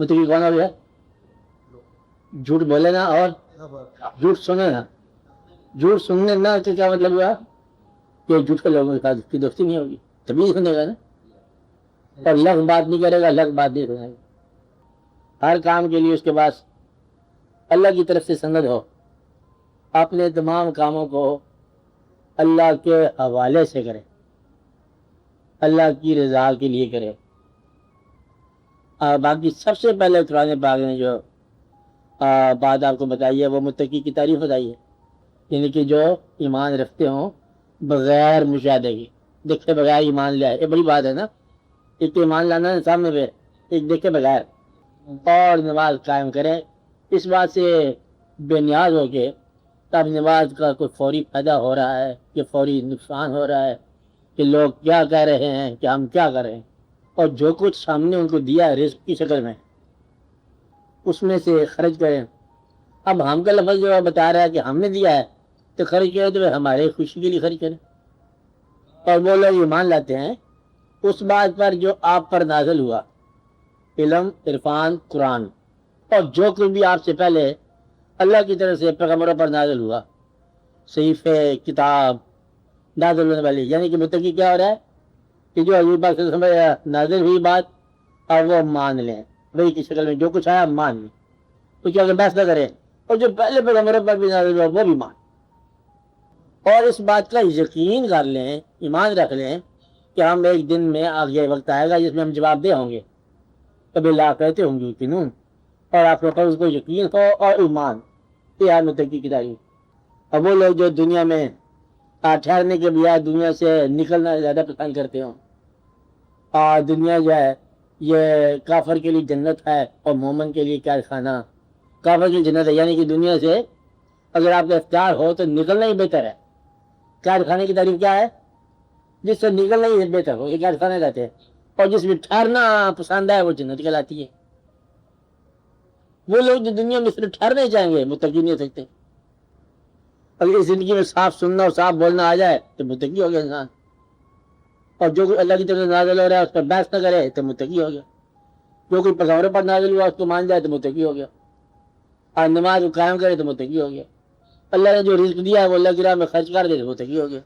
متقی کون ہو گیا؟ جھوٹ بولے نا اور جھوٹ سنے نا. جھوٹ سننے نہ تو کیا مطلب ہوا کہ جھوٹ کے لوگوں کے ساتھ اس کی دوستی نہیں ہوگی, تبھی نہیں سنے گا نا. اور لفظ بات نہیں کرے گا, لفظ بات نہیں سنے گا. ہر کام کے لیے اس کے پاس اللہ کی طرف سے سند ہو, اپنے تمام کاموں کو اللہ کے حوالے سے کرے, اللہ کی رضا کے لیے کرے. باقی سب سے پہلے قرآن پاک نے جو بات آپ کو بتائی ہے وہ متقی کی تعریف بتائی ہے, یعنی کہ جو ایمان رکھتے ہوں بغیر مشاہدے کی, دیکھے بغیر ایمان لے آئے. یہ بڑی بات ہے نا, ایک تو ایمان لانا ہے سامنے پہ, ایک دیکھے بغیر, اور نماز قائم کرے اس بات سے بے نیاز ہو کے تب نماز کا کوئی فوری فائدہ ہو رہا ہے کہ فوری نقصان ہو رہا ہے, کہ لوگ کیا کہہ رہے ہیں, کہ ہم کیا کریں, اور جو کچھ سامنے ان کو دیا ہے رزق کی شکل میں اس میں سے خرچ کریں. اب ہم کا لفظ جو بتا رہا ہے کہ ہم نے دیا ہے تو خرچ کریں, تو ہمارے خوشی کے لیے خرچ کریں. اور وہ لوگ ایمان لاتے ہیں اس بات پر جو آپ پر نازل ہوا, علم, عرفان, قرآن, اور جو کچھ بھی آپ سے پہلے اللہ کی طرف سے پیغمبروں پر نازل ہوا, صحیفے, کتاب نازل ہونے والی. یعنی کہ متقی کیا ہو رہا ہے کہ جو حضور پاک صلی اللہ علیہ وسلم نازل ہوئی بات اور وہ مان لیں, وہی کی شکل میں جو کچھ آیا مان لیں, تو کیا بحث نہ کریں. اور جو پہلے پیغمبروں پر بھی نازل ہوا وہ بھی مان, اور اس بات کا یقین کر لیں, ایمان رکھ لیں کہ ہم ایک دن میں آگے وقت آئے گا جس میں ہم جواب دہ ہوں گے. کبھی لا کہتے ہوں گے کنون, اور آپ کے پاس کو یقین ہو اور ایمان, یہ ہے متقی کی تعریف. اور وہ لوگ جو دنیا میں ٹھہرنے کے بجائے دنیا سے نکلنا زیادہ پسند کرتے ہوں, اور دنیا جو ہے یہ کافر کے لیے جنت ہے اور مومن کے لیے کیا خانہ. کافر کی جنت ہے, یعنی کہ دنیا سے اگر آپ کا اختیار ہو تو نکلنا ہی بہتر ہے. قید خانے کی تعریف کیا ہے؟ جس سے نکلنا ہی بہتر ہو, یہ قید خانے کہتے ہیں. اور جس میں ٹھہرنا پسند ہے وہ جنت کہلاتی ہے. وہ لوگ جو دنیا میں صرف ٹھہرنے چاہیں گے متقی نہیں ہو سکتے. اگر اس زندگی میں صاف سننا اور صاف بولنا آ جائے تو متقی ہو گیا انسان. اور جو کوئی اللہ کی طرف سے نازل ہو رہا ہے اس پر بحث نہ کرے تو متقی ہو گیا. جو کوئی پیغمبر پر نازل ہوا اس کو مان جائے تو متقی ہو گیا, اور نماز کو قائم کرے تو متقی ہو گیا. اللہ نے جو رزق دیا ہے وہ اللہ کی راہ میں خرچ کر دے تو متقی ہو گیا.